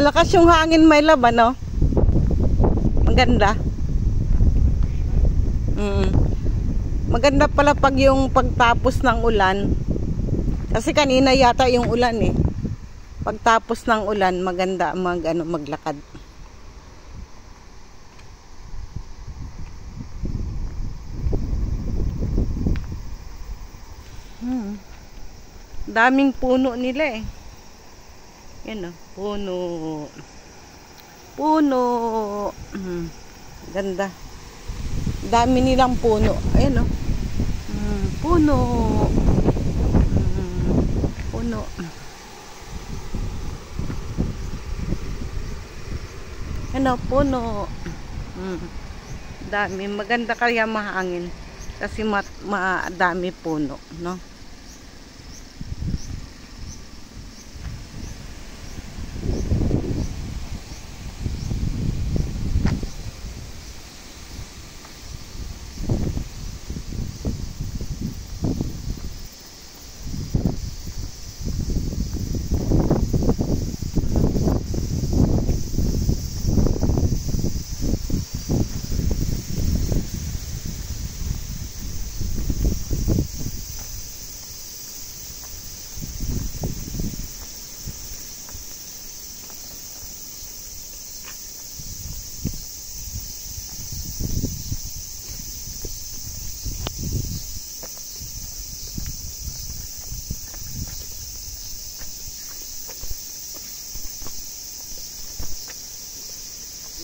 Malakas yung hangin, my love, ano? Maganda. Maganda pala pag yung pagtapos ng ulan. Kasi kanina yata yung ulan eh. Pagtapos ng ulan, maganda maglakad. Daming puno nila eh. Yan oh, puno. Puno. Ganda. Dami nilang puno. Ayan oh. Puno. Puno. Ano, puno. Dami. Maganda kaya mahangin. Kasi madami puno, no?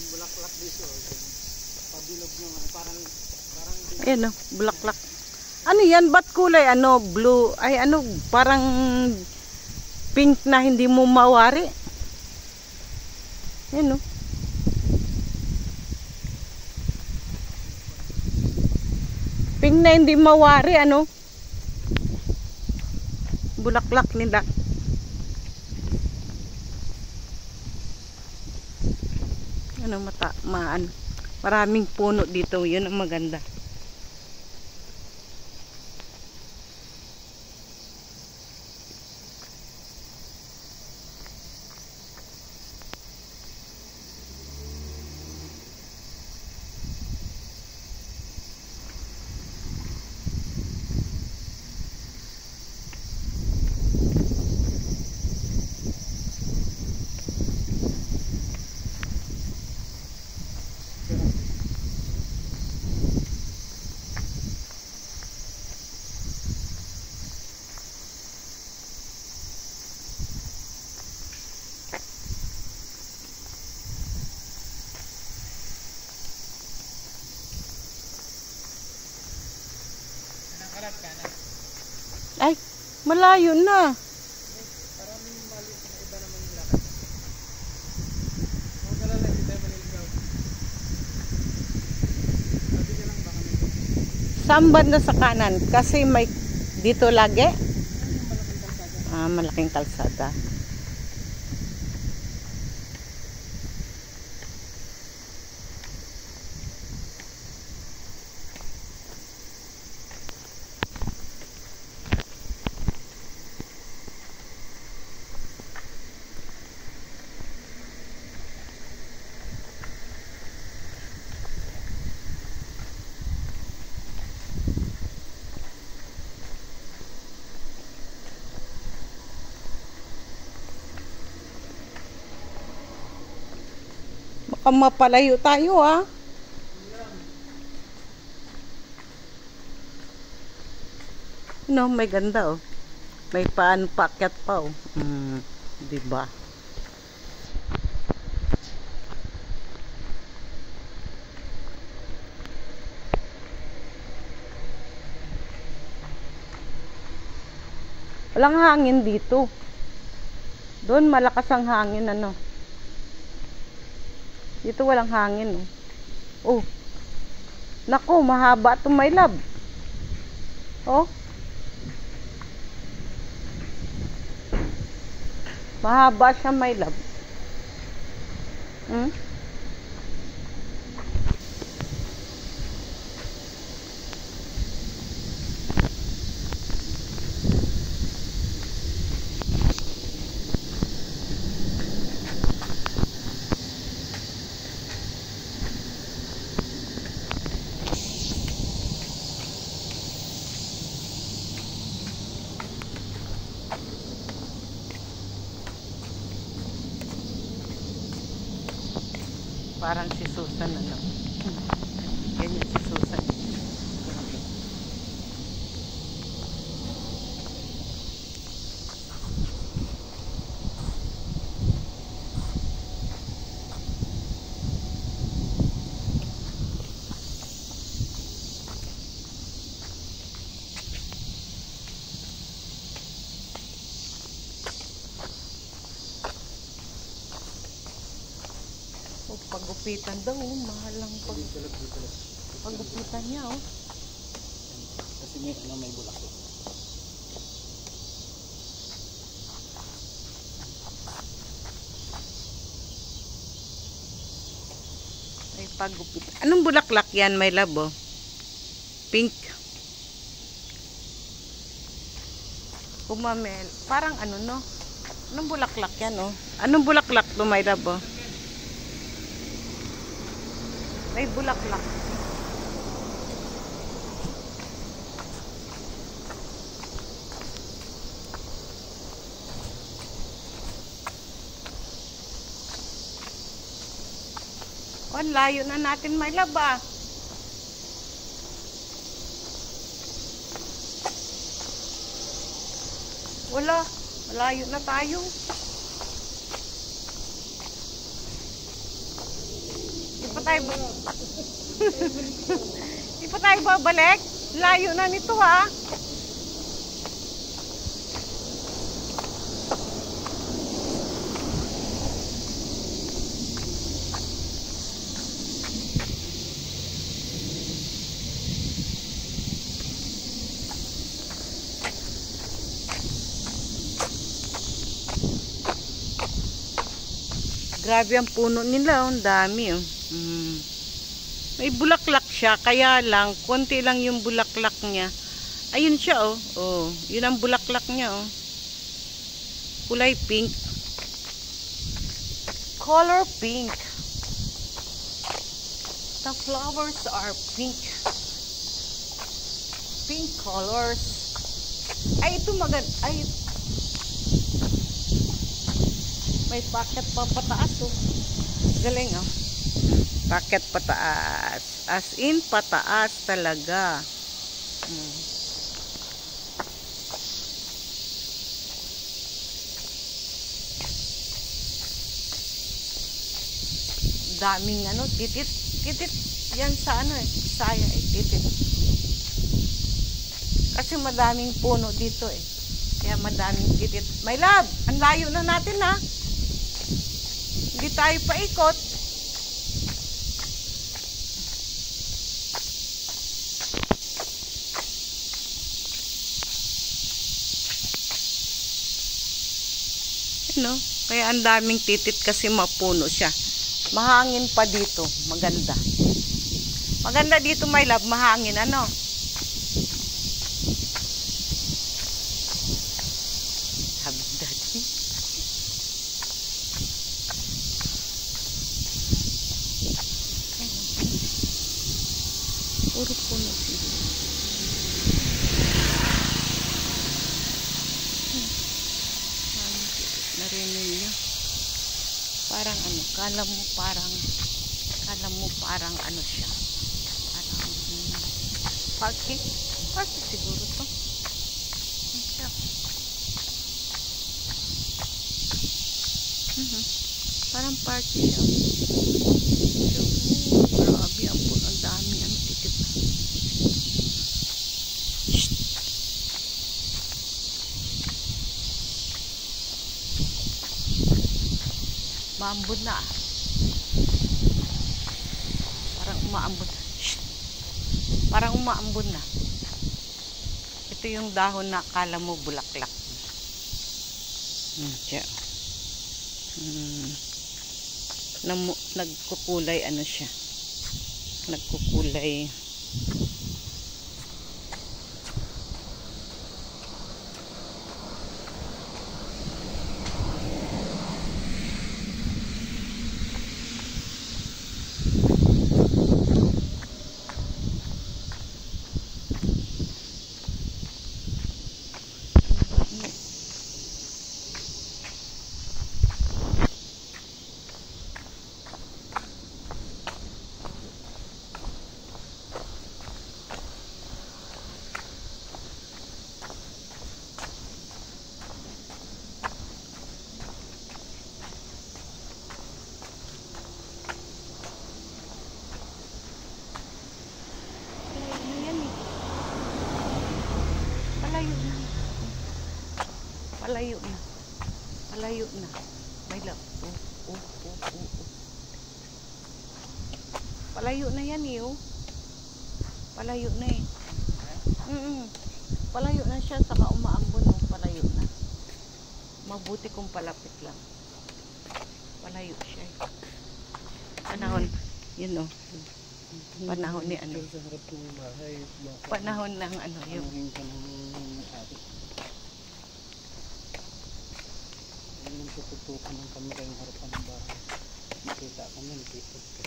Bulaklak dito. Pabilog nyo. Parang ayan o, bulaklak. Ano yan? Ba't kulay? Ano? Blue? Ay ano? Parang pink na hindi mo mawari. Ayan o. Pink na hindi mawari. Ano? Bulaklak nila. Ano maraming puno dito, yun ang maganda. Ay, malayo na. parang mali na iba naman yung lakad. Huwag ka lang, hindi tayo maliligaw. Sabi ka lang baka nito. Saan banda sa kanan? Kasi may dito lagi. Malaking kalsada. Malaking kalsada. Baka mapalayo tayo No, may ganda oh. May paakyat pa oh. Diba? Walang hangin dito. Doon malakas ang hangin ano. Dito walang hangin oh. Naku, mahaba ito my love. Oh. Mahaba siya my love. Parang si Susan, ano. Ganyan si Susan. Oh, pagupitan daw, oh. Mahal lang pagupitan niya, oh. Kasi may bulak eh. Ay, pagupitan. Anong bulaklak yan, my love, oh? Pink. Umamel. Parang ano, no? Anong bulaklak yan, oh? Anong bulaklak to, my love, oh? May bulaklak. Oh, layo na natin, my love, ah. Wala. Malayo na tayo. Di pa tayo babalik? Layo na nito, ha? Grabe ang puno nila, oh. Ang dami, oh. May bulaklak siya, kaya lang konti lang yung bulaklak niya. Ayun siya, oh. Oh, yun ang bulaklak niya, oh. Kulay pink. Color pink. The flowers are pink. Pink colors. Ay, ito maganda. Ay, may packet pa pataas, oh. Galing, oh. Packet pataas. As in, pataas talaga. Daming ano, titit. Titit yan sa ano, eh. Saya, eh. Titit. Kasi madaming puno dito, eh. Kaya madaming titit. My love, ang layo na natin, ha. Hindi tayo paikot. No? Kaya ang daming titit kasi mapuno siya. Mahangin pa dito. Maganda. Maganda dito, my love. Mahangin, ano? Sabi daddy. Puro puno sila. Narinig niyo. Parang ano, kala mo parang ano siya. Parang parking siguro to. Siya. Parang parking siya. Grabe, ang dami ano titit. Maambon na. Parang umaambon. Shh. Parang umaambon na. Ito yung dahon na akala mo bulaklak. Siya. Nagkukulay ano siya. Nagkukulay. palayo na. Palayo na. May lap. Palayo na yan eh, oh. Palayo na eh. Palayo na siya, saka umaambon, oh. Palayo na. Mabuti kung palapit lang. Palayo siya eh. Panahon, yun oh. Panahon ni ano. Sa harap ng bahay. Panahon ng ano, yung Panahon ka ng ari. Ayun ang tututukan ng kamera yung harapan ng bahay. Nakita ka na, nakita ka.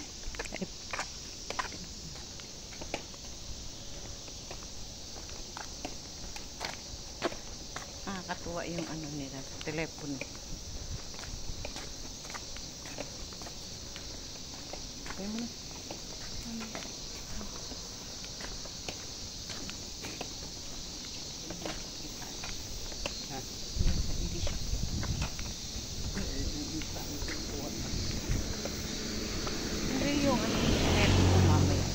katuwa yung ano nila sa telepono. Okay mo na. Hindi siya. Hindi yung ano telepono mamaya.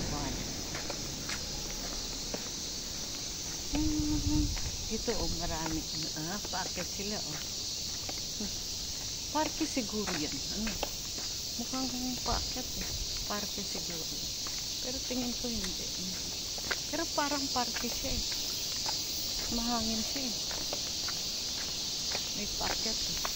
Dito oh, marami. Paakyat sila oh. Parke siguro yan. Ano? Mukhang paakyat eh. Parke siguro. Pero tingin ko hindi. Pero parang parke siya eh. Mahangin siya eh. May paakyat eh.